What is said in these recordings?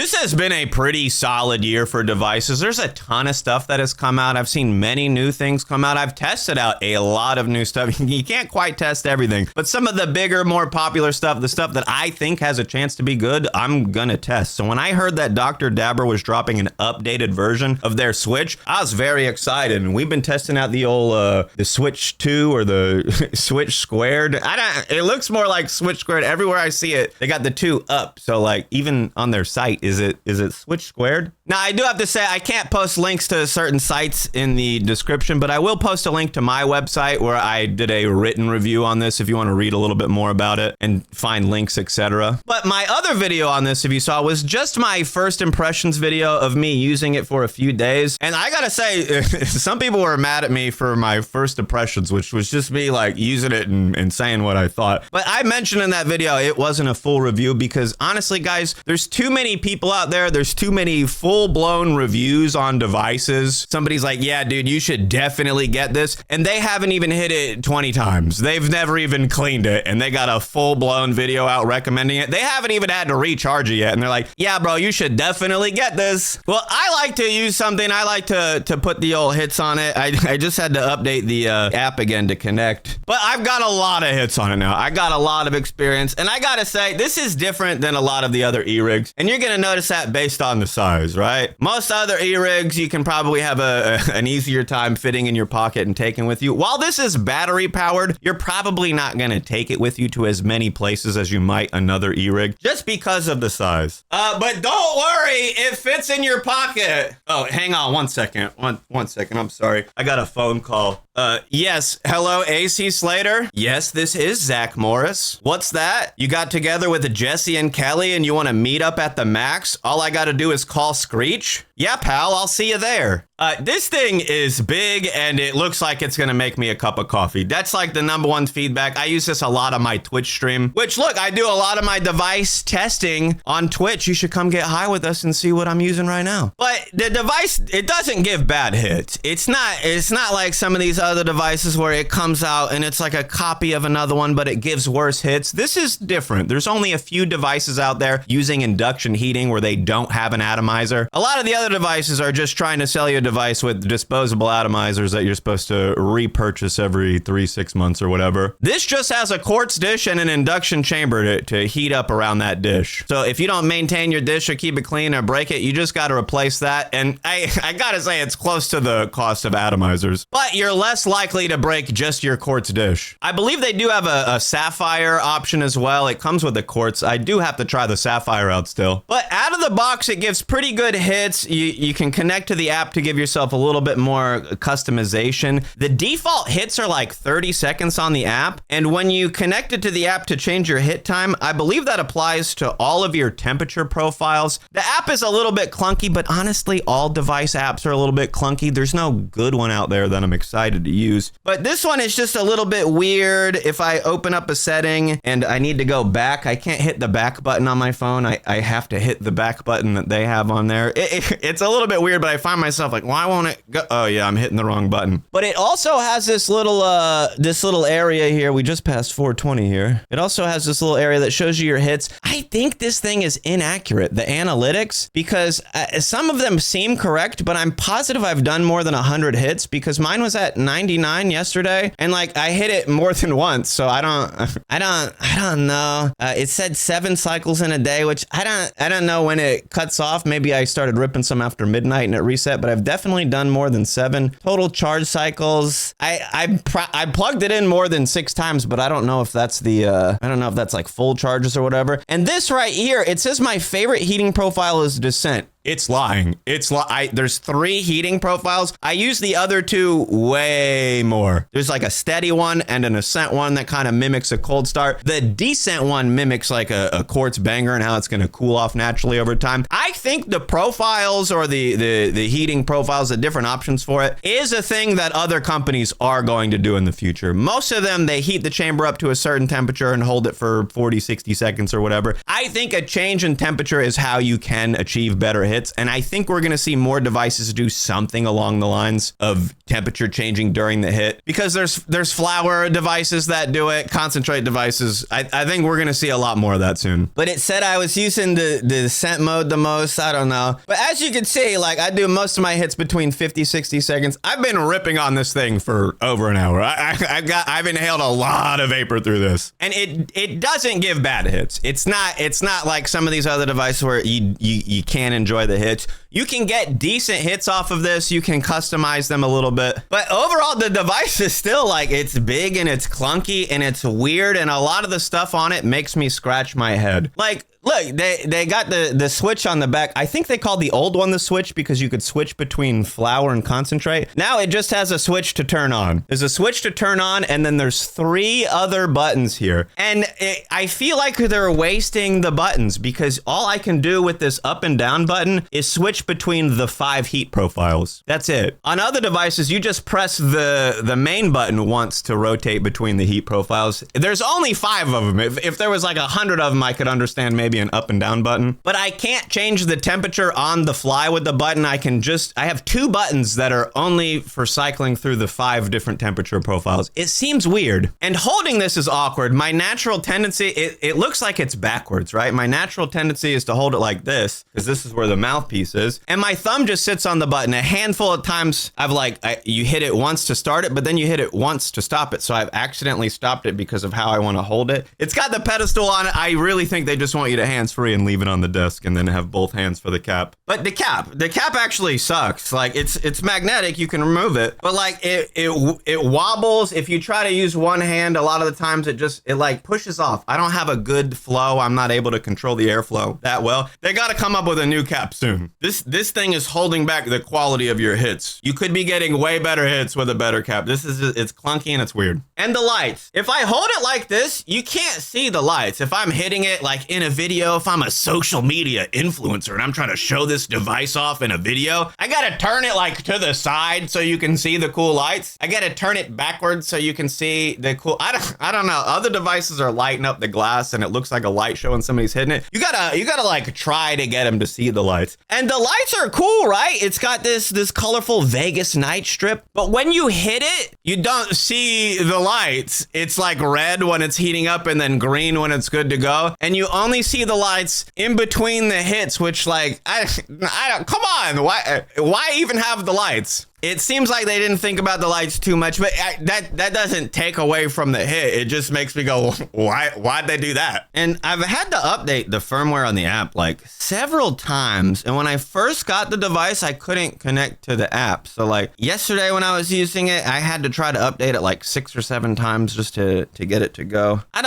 This has been a pretty solid year for devices. There's a ton of stuff that has come out. I've seen many new things come out. I've tested out a lot of new stuff. You can't quite test everything, but some of the bigger, more popular stuff, the stuff that I think has a chance to be good, I'm gonna test. So when I heard that Dr. Dabber was dropping an updated version of their Switch, I was very excited. And we've been testing out the old the Switch 2 or the Switch Squared. It looks more like Switch Squared. Everywhere I see it, they got the 2 up. So like even on their site, is it Switch Squared? Now, I do have to say I can't post links to certain sites in the description, but I will post a link to my website where I did a written review on this if you want to read a little bit more about it and find links, etc. But my other video on this, if you saw, was just my first impressions video of me using it for a few days. And I gotta say, some people were mad at me for my first impressions, which was just me like using it and saying what I thought. But I mentioned in that video it wasn't a full review because honestly, guys, there's too many people out there. There's too many full-blown reviews on devices. Somebody's like, yeah, dude, you should definitely get this. And they haven't even hit it 20 times. They've never even cleaned it. And they got a full-blown video out recommending it. They haven't even had to recharge it yet. And they're like, yeah, bro, you should definitely get this. Well, I like to use something. I like to put the old hits on it. I just had to update the app again to connect. But I've got a lot of hits on it now. I got a lot of experience. And I gotta say, this is different than a lot of the other e-rigs. And you're gonna notice that based on the size, right? Most other e-rigs, you can probably have an easier time fitting in your pocket and taking with you. While this is battery powered, you're probably not gonna take it with you to as many places as you might another e-rig just because of the size. But don't worry, it fits in your pocket. Oh, hang on one second. One second, I'm sorry. I got a phone call. Yes, hello, AC Slater? Yes, this is Zach Morris. What's that? You got together with Jesse and Kelly and you want to meet up at the Max? All I gotta do is call Screech? Yeah, pal, I'll see you there. This thing is big and it looks like it's gonna make me a cup of coffee. That's like the #1 feedback. I use this a lot on my Twitch stream, which look, I do a lot of my device testing on Twitch. You should come get high with us and see what I'm using right now. But the device, it doesn't give bad hits. It's not like some of these other devices where it comes out and it's like a copy of another one, but it gives worse hits. This is different. There's only a few devices out there using induction heating where they don't have an atomizer. A lot of the other devices are just trying to sell you a device with disposable atomizers that you're supposed to repurchase every 3-6 months or whatever. This just has a quartz dish and an induction chamber to heat up around that dish. So if you don't maintain your dish or keep it clean or break it, you just got to replace that. And I gotta say, it's close to the cost of atomizers, but you're less likely to break just your quartz dish. I believe they do have a sapphire option as well. It comes with a quartz. I do have to try the sapphire out still. But out of the box, it gives pretty good hits. You can connect to the app to give yourself a little bit more customization. The default hits are like 30 seconds on the app. And when you connect it to the app to change your hit time, I believe that applies to all of your temperature profiles. The app is a little bit clunky, but honestly, all device apps are a little bit clunky. There's no good one out there that I'm excited to use. But this one is just a little bit weird. If I open up a setting and I need to go back, I can't hit the back button on my phone. I have to hit the back button that they have on there. It's a little bit weird, but I find myself like, why won't it go? Oh yeah, I'm hitting the wrong button. But it also has this little area here. We just passed 420 here. It also has this little area that shows you your hits. I think this thing is inaccurate, the analytics, because some of them seem correct, but I'm positive I've done more than 100 hits because mine was at 99 yesterday, and like I hit it more than once. So I don't know. It said 7 cycles in a day, which I don't know when it cuts off. Maybe I started ripping some after midnight and it reset, but I've definitely done more than 7 total charge cycles. I plugged it in more than 6 times, but I don't know if that's I don't know if that's like full charges or whatever. And this right here, it says my favorite heating profile is Descent. It's lying. There's 3 heating profiles. I use the other 2 way more. There's like a steady one and an ascent one that kind of mimics a cold start. The descent one mimics like a quartz banger and how it's going to cool off naturally over time. I think the profiles or the heating profiles, the different options for it, is a thing that other companies are going to do in the future. Most of them, they heat the chamber up to a certain temperature and hold it for 40, 60 seconds or whatever. I think a change in temperature is how you can achieve better hits. And I think we're going to see more devices do something along the lines of temperature changing during the hit, because there's flower devices that do it, concentrate devices. I think we're going to see a lot more of that soon. But it said I was using the scent mode the most. I don't know. But as you can see, like, I do most of my hits between 50, 60 seconds. I've been ripping on this thing for over an hour. I've inhaled a lot of vapor through this, and it doesn't give bad hits. It's not like some of these other devices where you can't enjoy the hits. You can get decent hits off of this. You can customize them a little bit. But overall, the device is still like, it's big and it's clunky and it's weird. And a lot of the stuff on it makes me scratch my head. Like, look, they got the switch on the back. I think they called the old one the switch because you could switch between flower and concentrate. Now it just has a switch to turn on. There's a switch to turn on, and then there's 3 other buttons here. And I feel like they're wasting the buttons, because all I can do with this up and down button is switch between the 5 heat profiles. That's it. On other devices, you just press the main button once to rotate between the heat profiles. There's only 5 of them. If there was like 100 of them, I could understand maybe an up and down button. But I can't change the temperature on the fly with the button. I have 2 buttons that are only for cycling through the 5 different temperature profiles. It seems weird. And holding this is awkward. My natural tendency, it looks like it's backwards, right? My natural tendency is to hold it like this, because this is where the mouthpiece is. And my thumb just sits on the button. A handful of times you hit it once to start it, but then you hit it once to stop it. So I've accidentally stopped it because of how I want to hold it. It's got the pedestal on it. I really think they just want you to hands-free and leave it on the desk and then have both hands for the cap. But the cap actually sucks. Like, it's magnetic. You can remove it, but like it wobbles. If you try to use one hand, a lot of the times it like pushes off. I don't have a good flow. I'm not able to control the airflow that well. They got to come up with a new cap soon. This thing is holding back the quality of your hits. You could be getting way better hits with a better cap. It's clunky and it's weird. And the lights. If I hold it like this, you can't see the lights. If I'm hitting it like in a video, if I'm a social media influencer and I'm trying to show this device off in a video, I gotta turn it like to the side so you can see the cool lights. I gotta turn it backwards so you can see the cool, I don't know. Other devices are lighting up the glass and it looks like a light show when somebody's hitting it. You gotta like try to get them to see the lights. And the lights are cool, right? It's got this colorful Vegas night strip, but when you hit it, you don't see the lights. It's like red when it's heating up and then green when it's good to go. And you only see the lights in between the hits, which like, I don't, come on, why even have the lights? It seems like they didn't think about the lights too much, but that doesn't take away from the hit. It just makes me go, why'd they do that? And I've had to update the firmware on the app like several times. And when I first got the device, I couldn't connect to the app. So like yesterday when I was using it, I had to try to update it like 6 or 7 times just to get it to go. I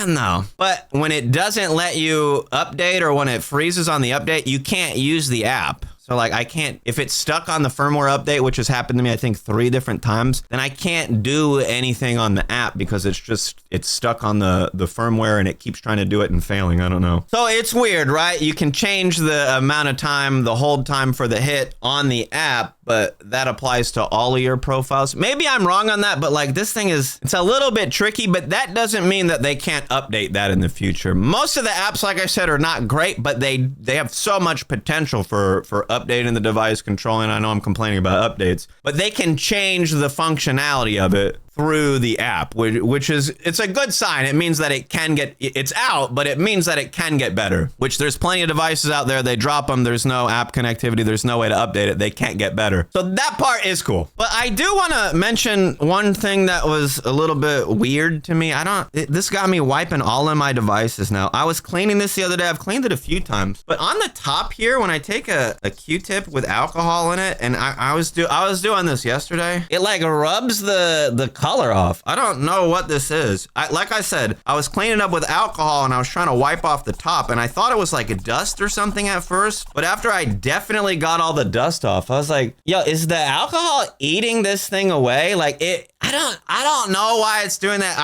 don't know. But when it doesn't let you update, or when it freezes on the update, you can't use the app. So like I can't, if it's stuck on the firmware update, which has happened to me, I think 3 different times, then I can't do anything on the app because it's stuck on the firmware and it keeps trying to do it and failing. I don't know. So it's weird, right? You can change the amount of time, the hold time for the hit on the app, but that applies to all of your profiles. Maybe I'm wrong on that, but like this thing it's a little bit tricky, but that doesn't mean that they can't update that in the future. Most of the apps, like I said, are not great, but they have so much potential for updating the device, controlling. I know I'm complaining about updates, but they can change the functionality of it through the app, which is, it's a good sign. It means that it's out, but it means that it can get better, which there's plenty of devices out there. They drop them. There's no app connectivity. There's no way to update it. They can't get better. So that part is cool. But I do want to mention one thing that was a little bit weird to me. This got me wiping all of my devices now. I was cleaning this the other day. I've cleaned it a few times, but on the top here, when I take a Q-tip with alcohol in it, and I was doing this yesterday, it like rubs the color off. I don't know what this is. Like I said, I was cleaning up with alcohol and I was trying to wipe off the top, and I thought it was like a dust or something at first, but after I definitely got all the dust off, I was like, yo, is the alcohol eating this thing away? Like I don't know why it's doing that.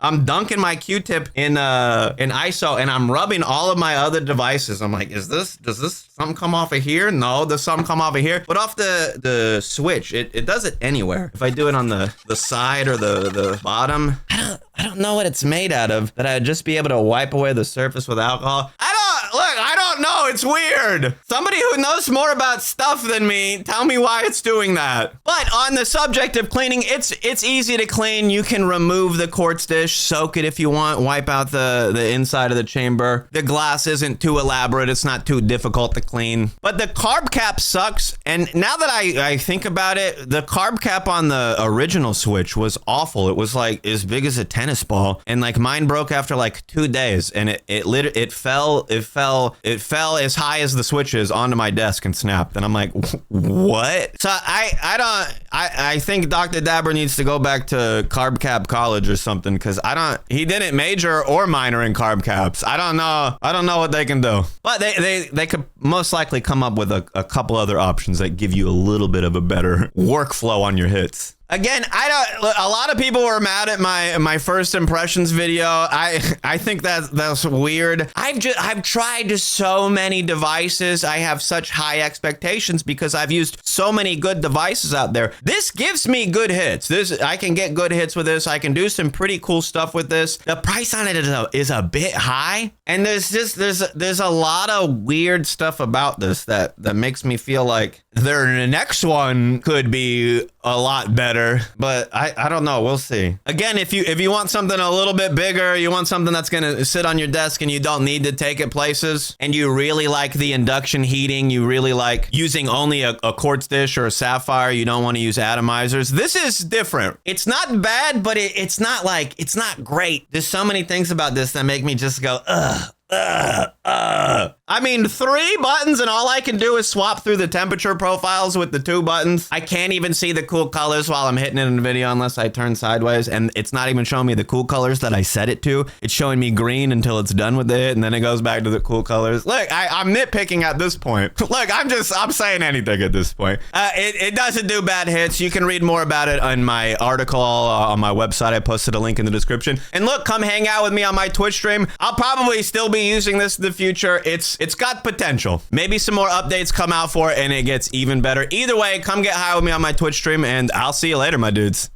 I'm dunking my Q-tip in ISO and I'm rubbing all of my other devices. I'm like, does this something come off of here? No, does something come off of here? But off the switch, it does it anywhere. If I do it on the side or the bottom, I don't know what it's made out of, that I'd just be able to wipe away the surface with alcohol. I don't know. It's weird. Somebody who knows more about stuff than me, tell me why it's doing that. But on the subject of cleaning, it's easy to clean. You can remove the quartz dish, soak it if you want, wipe out the inside of the chamber. The glass isn't too elaborate. It's not too difficult to clean. But the carb cap sucks. And now that I think about it, the carb cap on the original Switch was awful. It was like as big as a tennis ball. And like mine broke after like 2 days. And it fell as high as the Switch is onto my desk and snapped. And I'm like, what? So I think Dr. Dabber needs to go back to carb cap college or something, because he didn't major or minor in carb caps. I don't know what they can do. But they could most likely come up with a couple other options that give you a little bit of a better workflow on your hits. Again, a lot of people were mad at my first impressions video. I think that's weird. I've tried so many devices. I have such high expectations because I've used so many good devices out there. This gives me good hits. I can get good hits with this. I can do some pretty cool stuff with this. The price on it is a bit high, and there's a lot of weird stuff about this that makes me feel like their next one could be a lot better, but I don't know. We'll see. Again, if you want something a little bit bigger, you want something that's gonna sit on your desk and you don't need to take it places, and you really like the induction heating, you really like using only a quartz dish or a sapphire, you don't want to use atomizers, this is different. It's not bad, but it's not great. There's so many things about this that make me just go, ugh. I mean, 3 buttons and all I can do is swap through the temperature profiles with the 2 buttons. I can't even see the cool colors while I'm hitting it in the video unless I turn sideways, and it's not even showing me the cool colors that I set it to. It's showing me green until it's done with it, and then it goes back to the cool colors. Look, I'm nitpicking at this point. Look, I'm saying anything at this point. It doesn't do bad hits. You can read more about it on my article on my website. I posted a link in the description. And look, come hang out with me on my Twitch stream. I'll probably still be using this in the future. It's got potential. Maybe some more updates come out for it and it gets even better. Either way, come get high with me on my Twitch stream, and I'll see you later, my dudes.